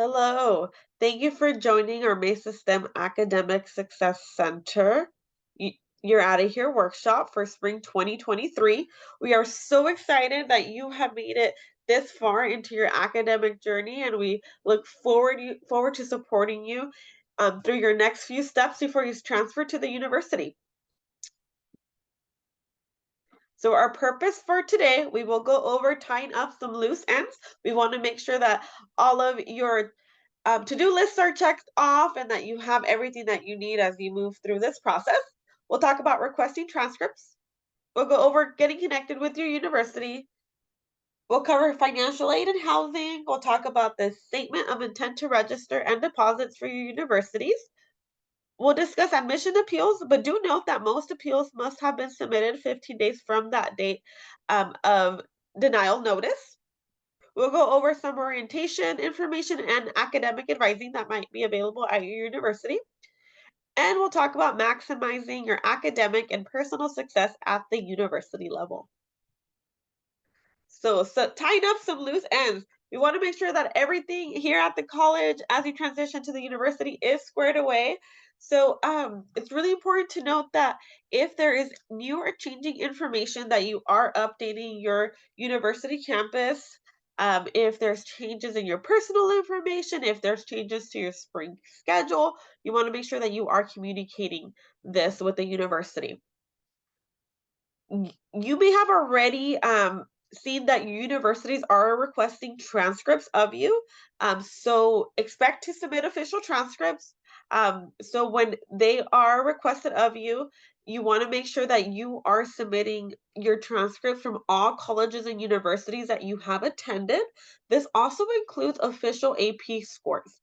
Hello. Thank you for joining our MESA STEM Academic Success Center. You- You're out of here workshop for spring 2023. We are so excited that you have made it this far into your academic journey, and we look forward to supporting you through your next few steps before you transfer to the university. So our purpose for today, we will go over tying up some loose ends. We want to make sure that all of your to-do lists are checked off and that you have everything that you need as you move through this process. We'll talk about requesting transcripts. We'll go over getting connected with your university. We'll cover financial aid and housing. We'll talk about the statement of intent to register and deposits for your universities. We'll discuss admission appeals, but do note that most appeals must have been submitted 15 days from that date of denial notice. We'll go over some orientation information and academic advising that might be available at your university. And we'll talk about maximizing your academic and personal success at the university level. So tying up some loose ends. We want to make sure that everything here at the college as you transition to the university is squared away. So it's really important to note that if there is new or changing information that you are updating your university campus, if there's changes in your personal information, if there's changes to your spring schedule, you want to make sure that you are communicating this with the university. You may have already seen that universities are requesting transcripts of you. So expect to submit official transcripts. So when they are requested of you, you want to make sure that you are submitting your transcripts from all colleges and universities that you have attended. This also includes official AP scores.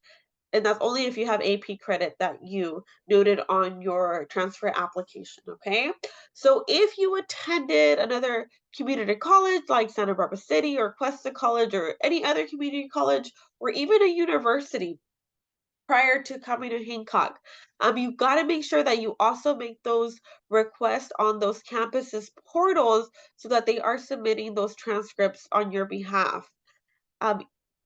And that's only if you have AP credit that you noted on your transfer application, okay? So if you attended another community college like Santa Barbara City or Cuesta College or any other community college or even a university prior to coming to Hancock, you've got to make sure that you also make those requests on those campuses portals so that they are submitting those transcripts on your behalf. Um,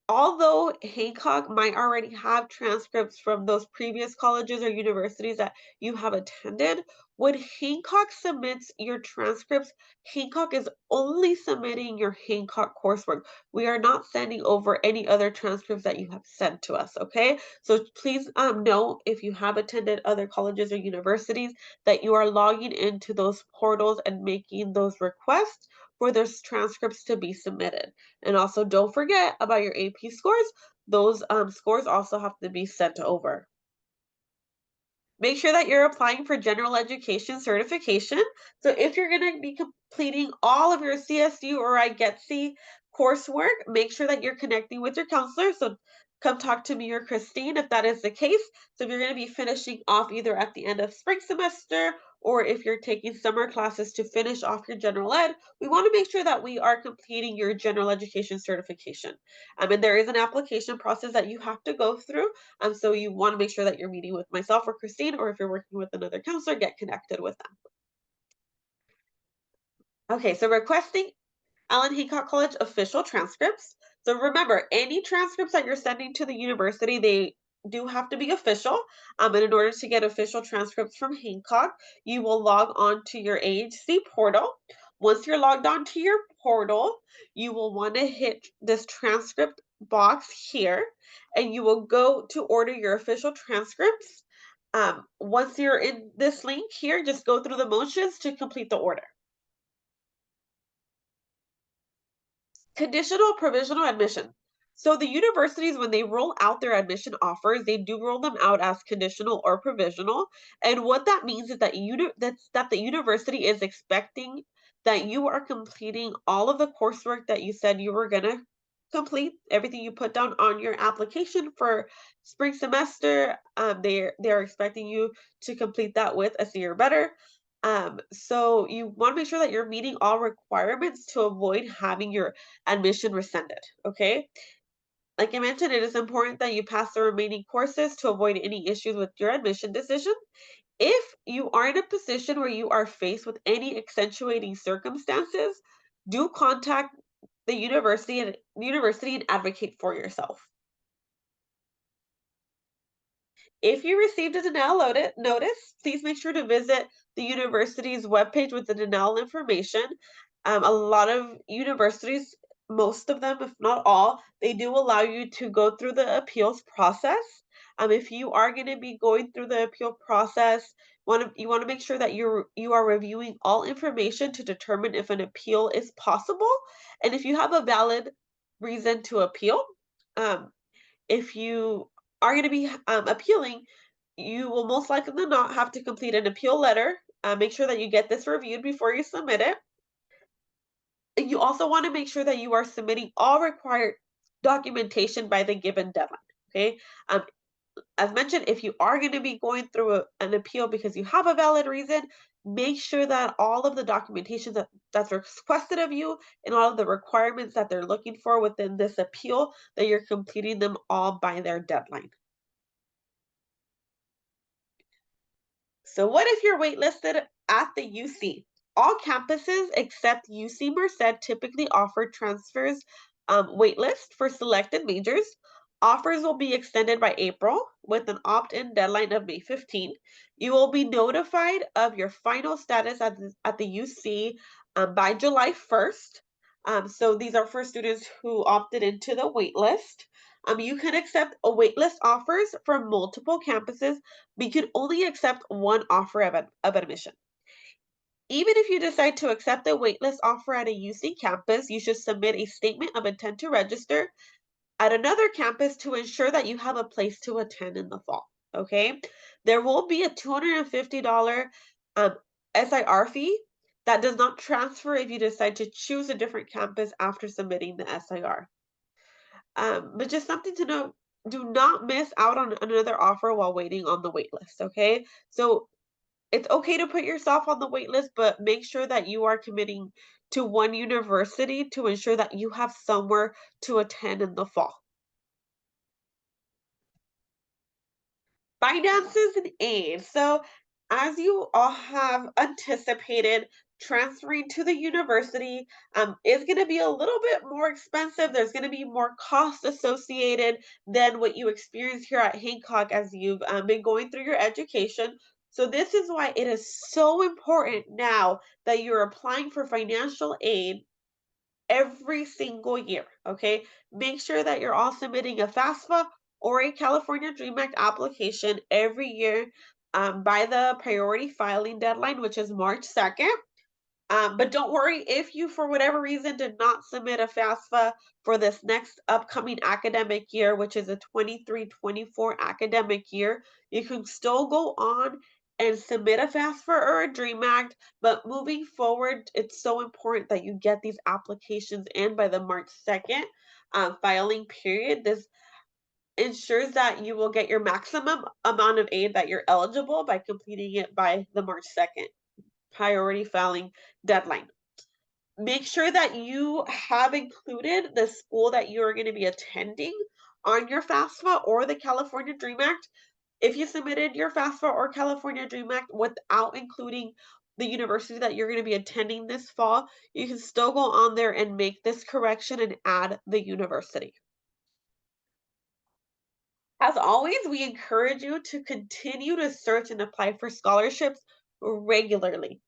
Although Hancock might already have transcripts from those previous colleges or universities that you have attended, when Hancock submits your transcripts, Hancock is only submitting your Hancock coursework. We are not sending over any other transcripts that you have sent to us, okay? So please know if you have attended other colleges or universities that you are logging into those portals and making those requests for those transcripts to be submitted. And also don't forget about your AP scores. Those scores also have to be sent over. Make sure that you're applying for general education certification. So if you're going to be completing all of your CSU or I Get C coursework, make sure that you're connecting with your counselor. So come talk to me or Christine if that is the case. So if you're going to be finishing off either at the end of spring semester or if you're taking summer classes to finish off your general ed, we want to make sure that we are completing your general education certification. And there is an application process that you have to go through, so you want to make sure that you're meeting with myself or Christine, or if you're working with another counselor, get connected with them. Okay, so requesting Allan Hancock College official transcripts. So remember, any transcripts that you're sending to the university, they do have to be official. And in order to get official transcripts from Hancock, you will log on to your AHC portal. Once you're logged on to your portal, you will want to hit this transcript box here, and you will go to order your official transcripts. Once you're in this link here, just go through the motions to complete the order. Conditional provisional admission. So the universities, when they roll out their admission offers, they do roll them out as conditional or provisional. And what that means is that that the university is expecting that you are completing all of the coursework that you said you were gonna complete, everything you put down on your application for spring semester. They're expecting you to complete that with a C or better. So you want to make sure that you're meeting all requirements to avoid having your admission rescinded, okay? Like I mentioned, it is important that you pass the remaining courses to avoid any issues with your admission decision. If you are in a position where you are faced with any accentuating circumstances, do contact the university and advocate for yourself. If you received a notice, please make sure to visit the university's webpage with the denial information. A lot of universities, most of them, if not all, they do allow you to go through the appeals process. If you are going to be going through the appeal process, you want to make sure that you are reviewing all information to determine if an appeal is possible and if you have a valid reason to appeal. Um, if you are going to be appealing, you will most likely than not have to complete an appeal letter. Make sure that you get this reviewed before you submit it. And you also want to make sure that you are submitting all required documentation by the given deadline. Okay. Um, as mentioned, if you are going to be going through an appeal because you have a valid reason, make sure that all of the documentation that's requested of you and all of the requirements that they're looking for within this appeal, that you're completing them all by their deadline. So what if you're waitlisted at the UC? All campuses except UC Merced typically offer transfers waitlist for selected majors. Offers will be extended by April with an opt-in deadline of May 15th. You will be notified of your final status at the UC by July 1st. So these are for students who opted into the waitlist. You can accept a waitlist offers from multiple campuses, but you can only accept one offer of admission. Even if you decide to accept a waitlist offer at a UC campus, you should submit a statement of intent to register at another campus to ensure that you have a place to attend in the fall. Okay? There will be a $250 SIR fee that does not transfer if you decide to choose a different campus after submitting the SIR. But just something to note, do not miss out on another offer while waiting on the wait list, okay? So it's okay to put yourself on the wait list, but make sure that you are committing to one university to ensure that you have somewhere to attend in the fall. Finances and aid. So, as you all have anticipated, transferring to the university is going to be a little bit more expensive. There's going to be more cost associated than what you experience here at Hancock as you've been going through your education. So, this is why it is so important now that you're applying for financial aid every single year, okay? Make sure that you're all submitting a FAFSA or a California Dream Act application every year by the priority filing deadline, which is March 2nd. But don't worry if you, for whatever reason, did not submit a FAFSA for this next upcoming academic year, which is a 23-24 academic year. You can still go on and submit a FAFSA or a DREAM Act, but moving forward, it's so important that you get these applications in by the March 2nd filing period. This ensures that you will get your maximum amount of aid that you're eligible by completing it by the March 2nd priority filing deadline. Make sure that you have included the school that you're going to be attending on your FAFSA or the California Dream Act. If you submitted your FAFSA or California Dream Act without including the university that you're going to be attending this fall, you can still go on there and make this correction and add the university. As always, we encourage you to continue to search and apply for scholarships regularly.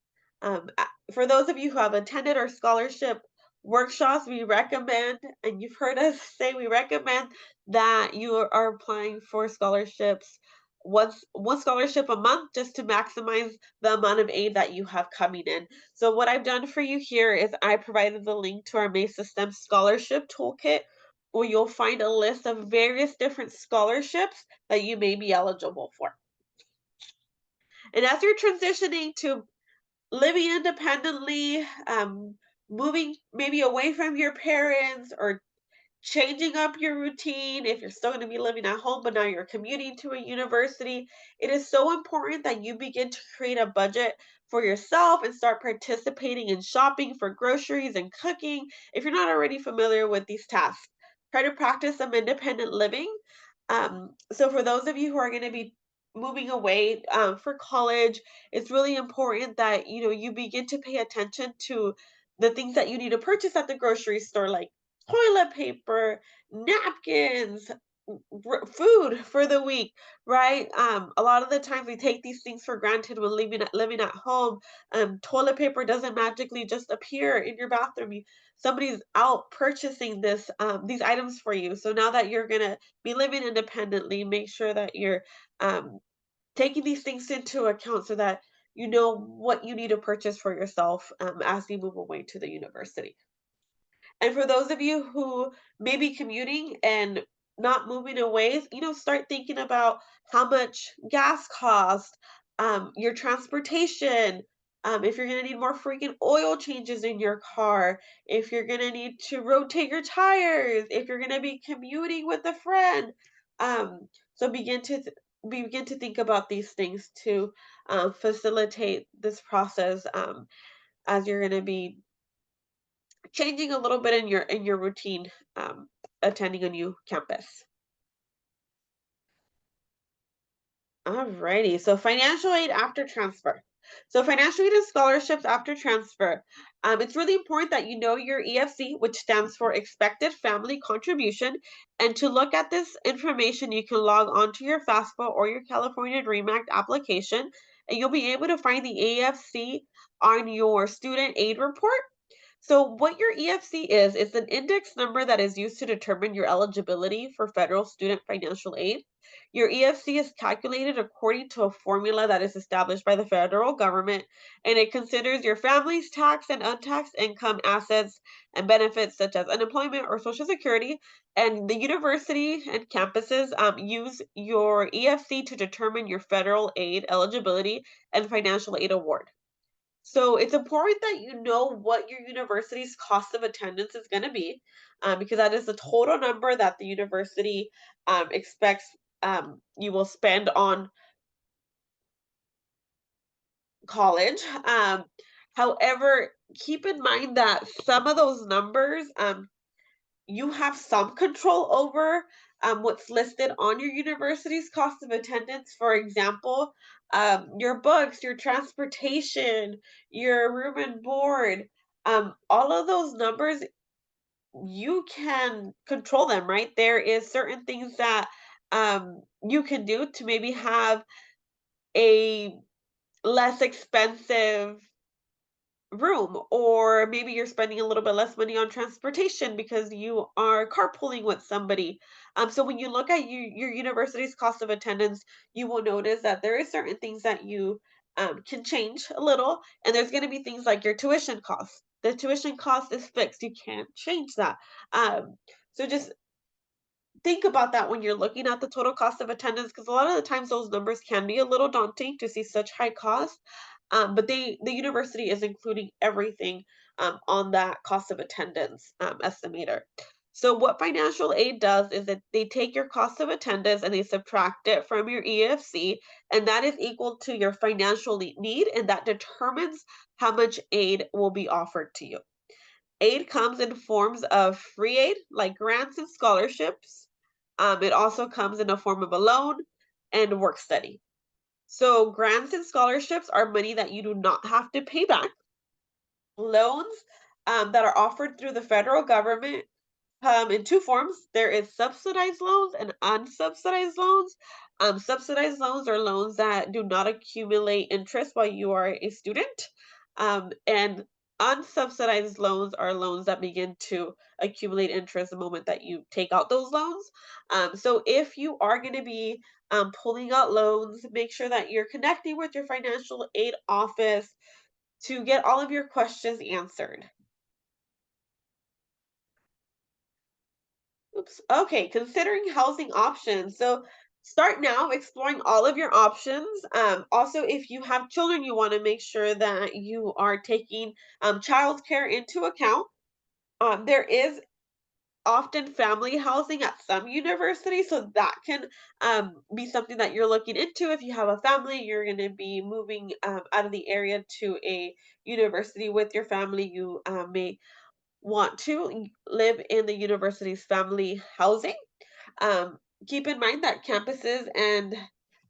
For those of you who have attended our scholarship workshops, we recommend, and you've heard us say, we recommend that you are applying for scholarships one scholarship a month just to maximize the amount of aid that you have coming in. So what I've done for you here is I provided the link to our MESA STEM scholarship toolkit where you'll find a list of various different scholarships that you may be eligible for. And as you're transitioning to living independently, moving maybe away from your parents or changing up your routine if you're still going to be living at home, but now you're commuting to a university, it is so important that you begin to create a budget for yourself and start participating in shopping for groceries and cooking if you're not already familiar with these tasks. Try to practice some independent living. So, for those of you who are going to be moving away for college, it's really important that you begin to pay attention to the things that you need to purchase at the grocery store, like toilet paper, napkins, food for the week, right? A lot of the times we take these things for granted when living at home. Toilet paper doesn't magically just appear in your bathroom. Somebody's out purchasing these items for you. So now that you're gonna be living independently, make sure that you're um, taking these things into account so that you know what you need to purchase for yourself as you move away to the university. And for those of you who may be commuting and not moving away, start thinking about how much gas costs, your transportation, if you're going to need more frequent oil changes in your car, if you're going to need to rotate your tires, if you're going to be commuting with a friend. So begin to think about these things to facilitate this process as you're going to be changing a little bit in your routine, attending a new campus. Alrighty, so financial aid after transfer. So financial aid and scholarships after transfer. It's really important that you know your EFC, which stands for Expected Family Contribution. And to look at this information, you can log on to your FAFSA or your California Dream Act application, and you'll be able to find the EFC on your student aid report. So, what your EFC is, it's an index number that is used to determine your eligibility for federal student financial aid. Your EFC is calculated according to a formula that is established by the federal government, and it considers your family's tax and untaxed income, assets, and benefits such as unemployment or Social Security. And the university and campuses use your EFC to determine your federal aid eligibility and financial aid award. So it's important that you know what your university's cost of attendance is going to be, because that is the total number that the university expects you will spend on college. However, keep in mind that some of those numbers you have some control over what's listed on your university's cost of attendance. For example, your books, your transportation, your room and board, all of those numbers, you can control them, right? There is certain things that you can do to maybe have a less expensive room, or maybe you're spending a little bit less money on transportation because you are carpooling with somebody. So when you look at your university's cost of attendance, you will notice that there is certain things that you can change a little, and there's going to be things like your tuition cost. The tuition cost is fixed; you can't change that. So just think about that when you're looking at the total cost of attendance, because a lot of the times those numbers can be a little daunting to see such high costs. But the university is including everything on that cost of attendance estimator. So what financial aid does is that they take your cost of attendance and they subtract it from your EFC, and that is equal to your financial need, and that determines how much aid will be offered to you. Aid comes in forms of free aid, like grants and scholarships. It also comes in the form of a loan and work study. So, grants and scholarships are money that you do not have to pay back. Loans that are offered through the federal government in two forms. There is subsidized loans and unsubsidized loans. Subsidized loans are loans that do not accumulate interest while you are a student. And unsubsidized loans are loans that begin to accumulate interest the moment that you take out those loans. So if you are going to be pulling out loans, make sure that you're connecting with your financial aid office to get all of your questions answered. Oops. Okay, considering housing options. So start now exploring all of your options. Also, if you have children, you want to make sure that you are taking childcare into account. There is often family housing at some universities, so that can be something that you're looking into. If you have a family, you're going to be moving out of the area to a university with your family. You may want to live in the university's family housing. Um, Keep in mind that campuses and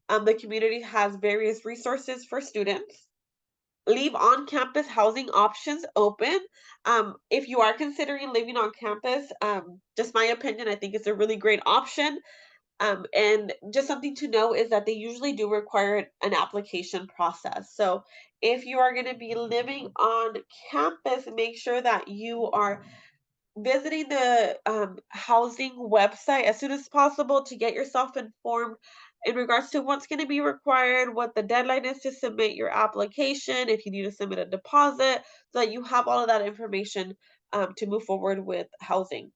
the community has various resources for students. leave on-campus housing options open. If you are considering living on campus, just my opinion, I think it's a really great option. And just something to know is that they usually do require an application process. So if you are going to be living on campus, make sure that you are visiting the housing website as soon as possible to get yourself informed in regards to what's going to be required, what the deadline is to submit your application, if you need to submit a deposit, so that you have all of that information to move forward with housing.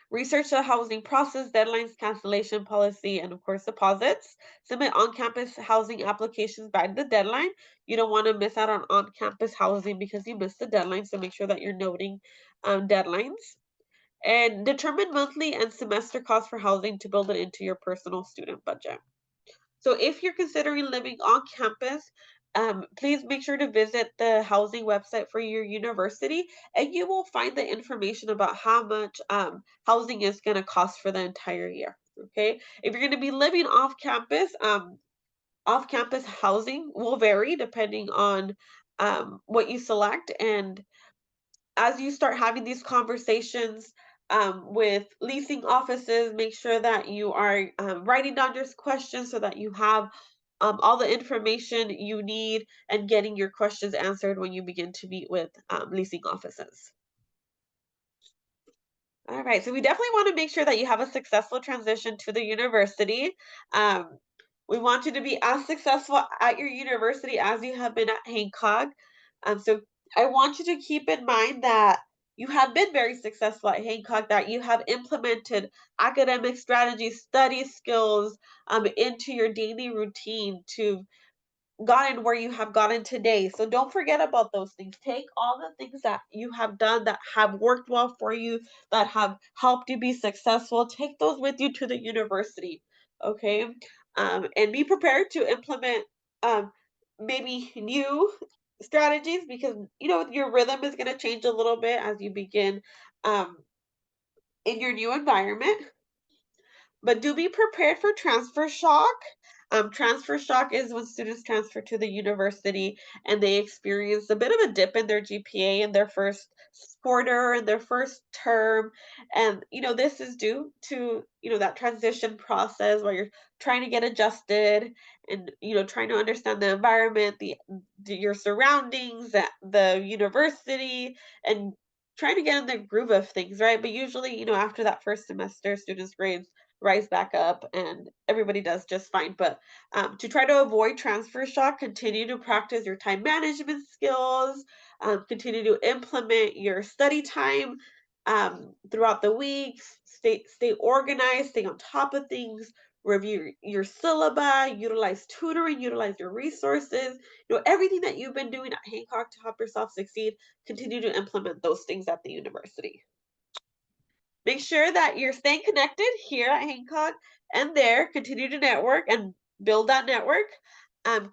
Research the housing process, deadlines, cancellation policy, and of course, deposits. Submit on campus housing applications by the deadline. You don't want to miss out on campus housing because you missed the deadline, so make sure that you're noting deadlines. And determine monthly and semester costs for housing to build it into your personal student budget. So if you're considering living on campus, please make sure to visit the housing website for your university, and you will find the information about how much housing is going to cost for the entire year. Okay, if you're going to be living off campus housing will vary depending on what you select, and as you start having these conversations with leasing offices, make sure that you are writing down your questions so that you have all the information you need and getting your questions answered when you begin to meet with leasing offices. All right, so we definitely want to make sure that you have a successful transition to the university. Um, we want you to be as successful at your university as you have been at Hancock. So I want you to keep in mind that you have been very successful at Hancock, that you have implemented academic strategies, study skills into your daily routine to gotten where you have gotten today. So don't forget about those things. Take all the things that you have done that have worked well for you, that have helped you be successful. Take those with you to the university. Okay. And be prepared to implement um, maybe new strategies because your rhythm is going to change a little bit as you begin um, in your new environment. But do be prepared for transfer shock. Transfer shock is when students transfer to the university and they experience a bit of a dip in their GPA in their first quarter in their first term. And, this is due to, that transition process where you're trying to get adjusted and, trying to understand the environment, your surroundings, the university, and trying to get in the groove of things, right? But usually, after that first semester, students' grades rise back up and everybody does just fine. But to try to avoid transfer shock, continue to practice your time management skills, continue to implement your study time throughout the week, stay organized, stay on top of things, review your syllabi, utilize tutoring, utilize your resources, everything that you've been doing at Hancock to help yourself succeed, continue to implement those things at the university. Make sure that you're staying connected here at Hancock and there. Continue to network and build that network.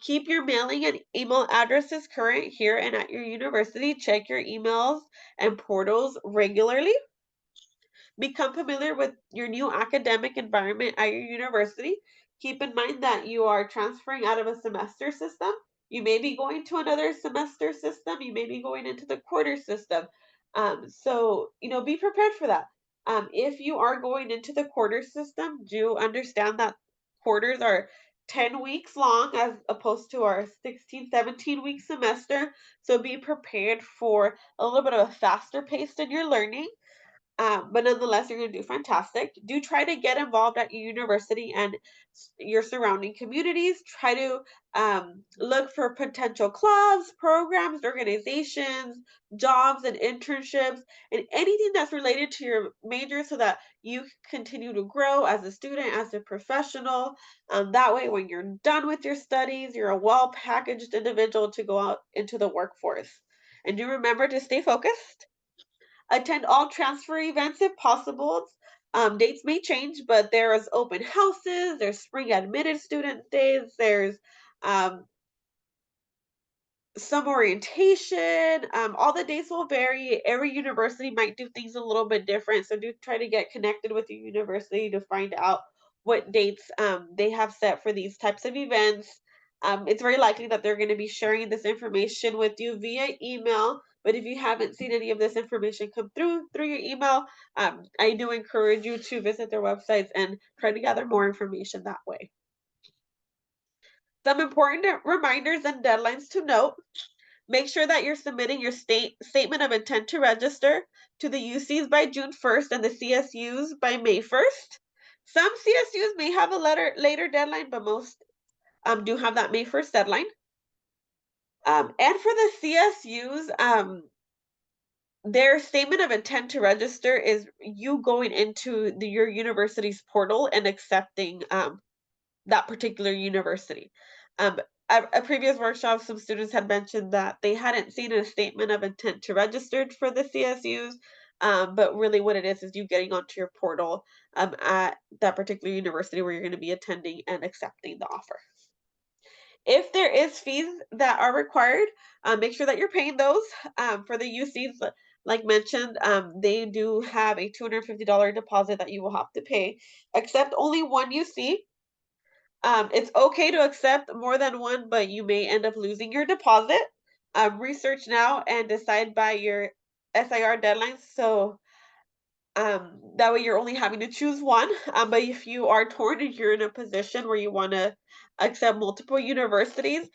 Keep your mailing and email addresses current here and at your university. Check your emails and portals regularly. Become familiar with your new academic environment at your university. Keep in mind that you are transferring out of a semester system. You may be going to another semester system. You may be going into the quarter system. So, be prepared for that. If you are going into the quarter system, do understand that quarters are 10 weeks long as opposed to our 16, 17-week semester. So be prepared for a little bit of a faster pace in your learning, but nonetheless, you're going to do fantastic. Do try to get involved at your university and your surrounding communities. Try to look for potential clubs, programs, organizations, jobs, and internships, and anything that's related to your major so that you continue to grow as a student, as a professional. That way, when you're done with your studies, you're a well packaged individual to go out into the workforce. And do remember to stay focused. Attend all transfer events if possible. Dates may change, but there's open houses, there's spring admitted student days, there's um, some orientation. All the dates will vary. Every university might do things a little bit different, so do try to get connected with your university to find out what dates they have set for these types of events. It's very likely that they're going to be sharing this information with you via email. But if you haven't seen any of this information come through your email, I do encourage you to visit their websites and try to gather more information that way. Some important reminders and deadlines to note. Make sure that you're submitting your statement of intent to register to the UCs by June 1st and the CSUs by May 1st. Some CSUs may have a later deadline, but most do have that May 1st deadline. And for the CSUs, their statement of intent to register is you going into your university's portal and accepting that particular university. Um, at a previous workshop, some students had mentioned that they hadn't seen a statement of intent to register for the CSUs, but really what it is you getting onto your portal at that particular university where you're going to be attending and accepting the offer. If there is fees that are required, make sure that you're paying those. For the UCs, like mentioned, they do have a $250 deposit that you will have to pay. Accept only one UC. It's okay to accept more than one, but you may end up losing your deposit. Research now and decide by your SIR deadlines. So that way you're only having to choose one. But if you are torn and you're in a position where you want to accept multiple universities,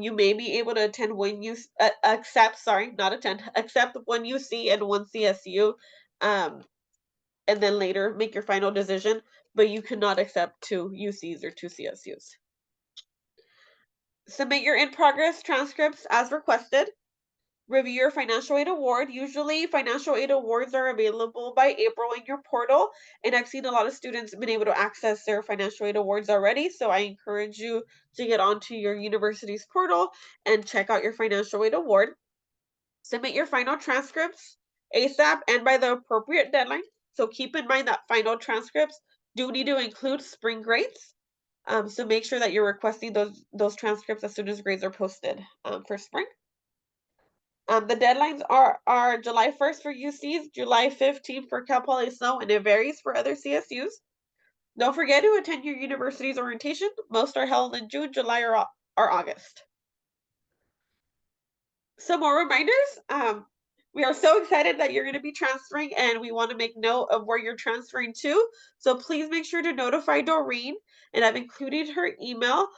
you may be able to attend accept, sorry, not attend, accept one UC and one CSU, um, and then later make your final decision. But you cannot accept two UCs or two CSUs. Submit your in progress transcripts as requested. Review your financial aid award. Usually, financial aid awards are available by April in your portal, and I've seen a lot of students been able to access their financial aid awards already. So I encourage you to get onto your university's portal and check out your financial aid award. Submit your final transcripts ASAP and by the appropriate deadline. So keep in mind that final transcripts do need to include spring grades. So make sure that you're requesting those transcripts as soon as grades are posted for spring. The deadlines are July 1st for UCs, July 15th for Cal Poly Snow, and it varies for other CSUs. Don't forget to attend your university's orientation. Most are held in June, July, or August. Some more reminders. We are so excited that you're going to be transferring, and we want to make note of where you're transferring to. So please make sure to notify Doreen, and I've included her email.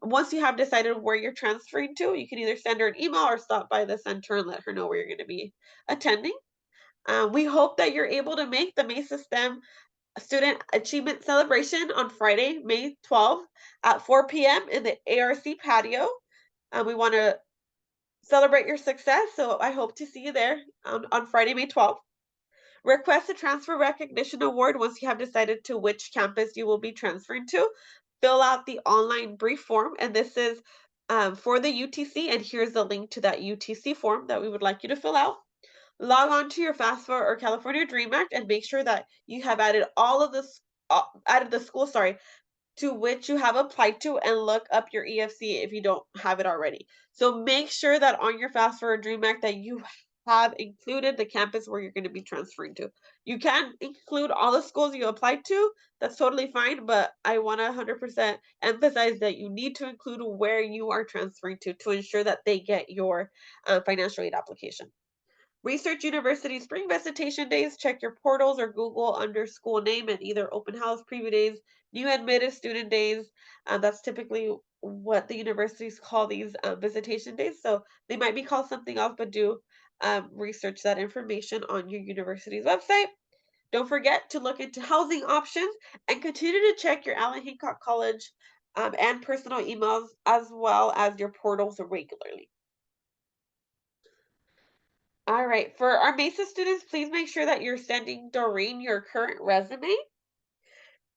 Once you have decided where you're transferring to, you can either send her an email or stop by the center and let her know where you're going to be attending. We hope that you're able to make the MESA STEM Student Achievement Celebration on Friday, May 12th at 4 p.m. in the ARC patio. We want to celebrate your success, so I hope to see you there on Friday, May 12th. Request a transfer recognition award once you have decided to which campus you will be transferring to. Fill out the online brief form, and this is for the UTC, and here's the link to that UTC form that we would like you to fill out. Log on to your FAFSA or California Dream Act and make sure that you have added all of this, added the school, sorry, to which you have applied to and look up your EFC if you don't have it already. So make sure that on your FAFSA or Dream Act that you have included the campus where you're going to be transferring to. You can include all the schools you applied to. That's totally fine, but I want to 100% emphasize that you need to include where you are transferring to ensure that they get your financial aid application. Research University Spring Visitation Days. Check your portals or Google under school name and either open house, preview days, new admitted student days. That's typically what the universities call these visitation days. So they might be called something else, but do research that information on your university's website. Don't forget to look into housing options and continue to check your Allan Hancock College and personal emails as well as your portals regularly. All right, for our MESA students, please make sure that you're sending Doreen your current resume.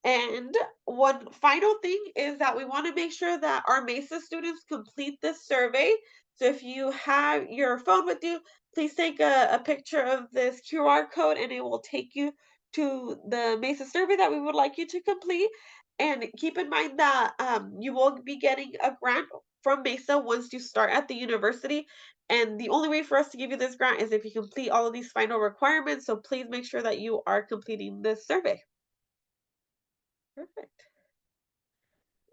And one final thing is that we want to make sure that our MESA students complete this survey. So if you have your phone with you, please take a picture of this QR code and it will take you to the MESA survey that we would like you to complete. And keep in mind that you will be getting a grant from MESA once you start at the university. And the only way for us to give you this grant is if you complete all of these final requirements. So please make sure that you are completing this survey. Perfect.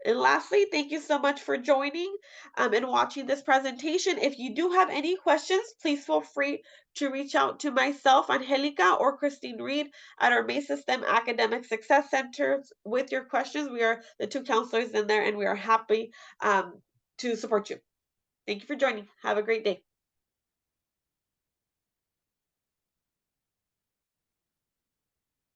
And lastly, thank you so much for joining and watching this presentation. If you do have any questions, please feel free to reach out to myself, Angelica, or Christine Reed at our MESA STEM Academic Success Centers with your questions. We are the two counselors in there, and we are happy to support you. Thank you for joining. Have a great day.